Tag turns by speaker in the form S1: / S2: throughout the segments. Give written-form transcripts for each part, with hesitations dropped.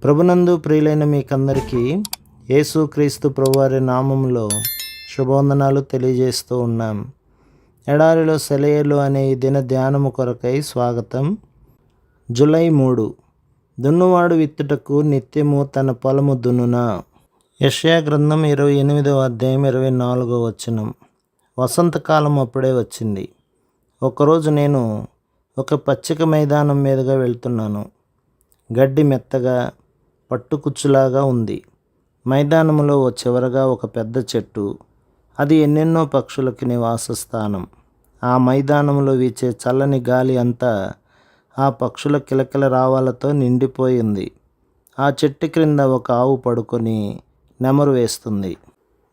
S1: ప్రభునందు ప్రియులైన మీకందరికీ యేసుక్రీస్తు ప్రభువారి నామములో శుభవందనాలు తెలియజేస్తూ ఉన్నాం. ఎడారిలో సెలయేలు అనే ఈ దిన ధ్యానము కొరకై స్వాగతం. జూలై 3. దున్నువాడు విత్తుటకు నిత్యము తన పొలము దున్నునా. యెషయా గ్రంథం 28వ అధ్యాయం 24వ వచనం. వసంతకాలం అప్పుడే వచ్చింది. ఒకరోజు నేను ఒక పచ్చిక మైదానం మీదుగా వెళ్తున్నాను. గడ్డి మెత్తగా పట్టుకుచ్చులాగా ఉంది. మైదానంలో ఓ చివరగా ఒక పెద్ద చెట్టు. అది ఎన్నెన్నో పక్షులకి నివాస స్థానం. ఆ మైదానంలో వీచే చల్లని గాలి అంతా ఆ పక్షుల కిలకిల రావాలతో నిండిపోయింది. ఆ చెట్టు క్రింద ఒక ఆవు పడుకొని నెమరు వేస్తుంది.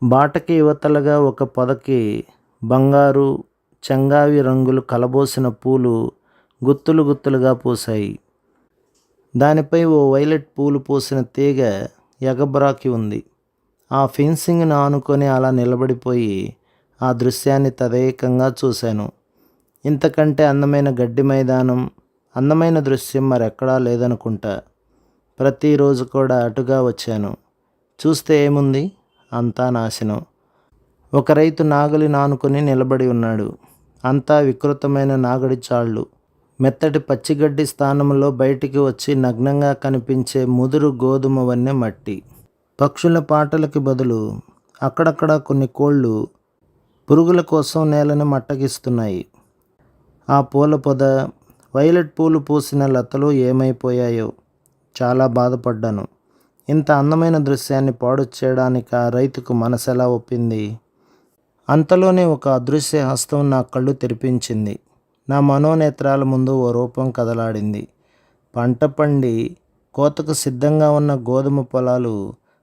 S1: బాటకి యువతలుగా ఒక పొదకి బంగారు చెంగావి రంగులు కలబోసిన పూలు గుత్తులు గుత్తులుగా పూసాయి. దానిపై ఓ వైలెట్ పూలు పూసిన తీగ ఎగబ్రాకి ఉంది. ఆ ఫెన్సింగ్ను ఆనుకొని అలా నిలబడిపోయి ఆ దృశ్యాన్ని తదేకంగా చూశాను. ఇంతకంటే అందమైన గడ్డి మైదానం, అందమైన దృశ్యం మరెక్కడా లేదనుకుంటా. ప్రతిరోజు కూడా అటుగా వచ్చాను. చూస్తే ఏముంది, అంతా నాశనం. ఒక రైతు నాగలి నానుకొని నిలబడి ఉన్నాడు. అంతా వికృతమైన నాగడి చాళ్ళు. మెత్తటి పచ్చిగడ్డి స్థానంలో బయటికి వచ్చి నగ్నంగా కనిపించే ముదురు గోధుమ వన్నె మట్టి. పక్షుల పాటలకి బదులు అక్కడక్కడ కొన్ని కోళ్ళు పురుగుల కోసం నేలని మట్టగిస్తున్నాయి. ఆ పూల పొద, వైలెట్ పూలు పూసిన లతలు ఏమైపోయాయో. చాలా బాధపడ్డాను. ఇంత అందమైన దృశ్యాన్ని పాడు చేయడానికి ఆ రైతుకు మనసెలా ఒప్పింది? అంతలోనే ఒక అదృశ్య హస్తం నా కళ్ళు తెరిపించింది. నా మనోనేత్రాల ముందు ఓ రూపం కదలాడింది. పంట పండి కోతకు సిద్ధంగా ఉన్న గోధుమ పొలాలు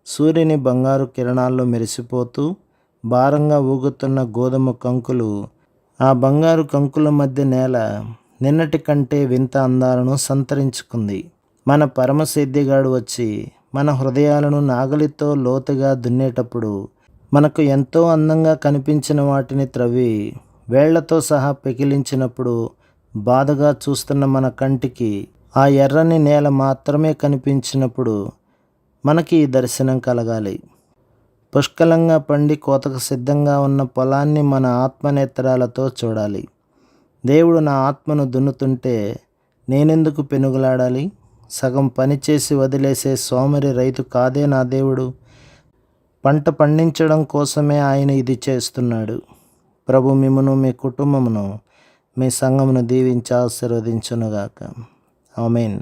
S1: సూర్యుని బంగారు కిరణాల్లో మెరిసిపోతూ భారంగా ఊగుతున్న గోధుమ కంకులు, ఆ బంగారు కంకుల మధ్య నేల నిన్నటి కంటే వింత అందాలను సంతరించుకుంది. మన పరమసిద్ధిగాడు వచ్చి మన హృదయాలను నాగలితో లోతుగా దున్నేటప్పుడు మనకు ఎంతో అందంగా కనిపించిన వాటిని త్రవ్వి వేళ్లతో సహా పెకిలించినప్పుడు బాధగా చూస్తున్న మన కంటికి ఆ ఎర్రని నేల మాత్రమే కనిపించినప్పుడు మనకి ఈ దర్శనం కలగాలి. పుష్కలంగా పండి కోతకు సిద్ధంగా ఉన్న పొలాన్ని మన ఆత్మనేత్రాలతో చూడాలి. దేవుడు నా ఆత్మను దున్నుతుంటే నేనెందుకు పెనుగులాడాలి? సగం పని చేసి వదిలేసే సోమరి రైతు కాదే నా దేవుడు. పంట పండించడం కోసమే ఆయన ఇది చేస్తున్నాడు. ప్రభు మిమ్మును, మీ కుటుంబమును, మీ సంఘమును దీవించి ఆశీర్వదించునుగాక. ఆమేన్.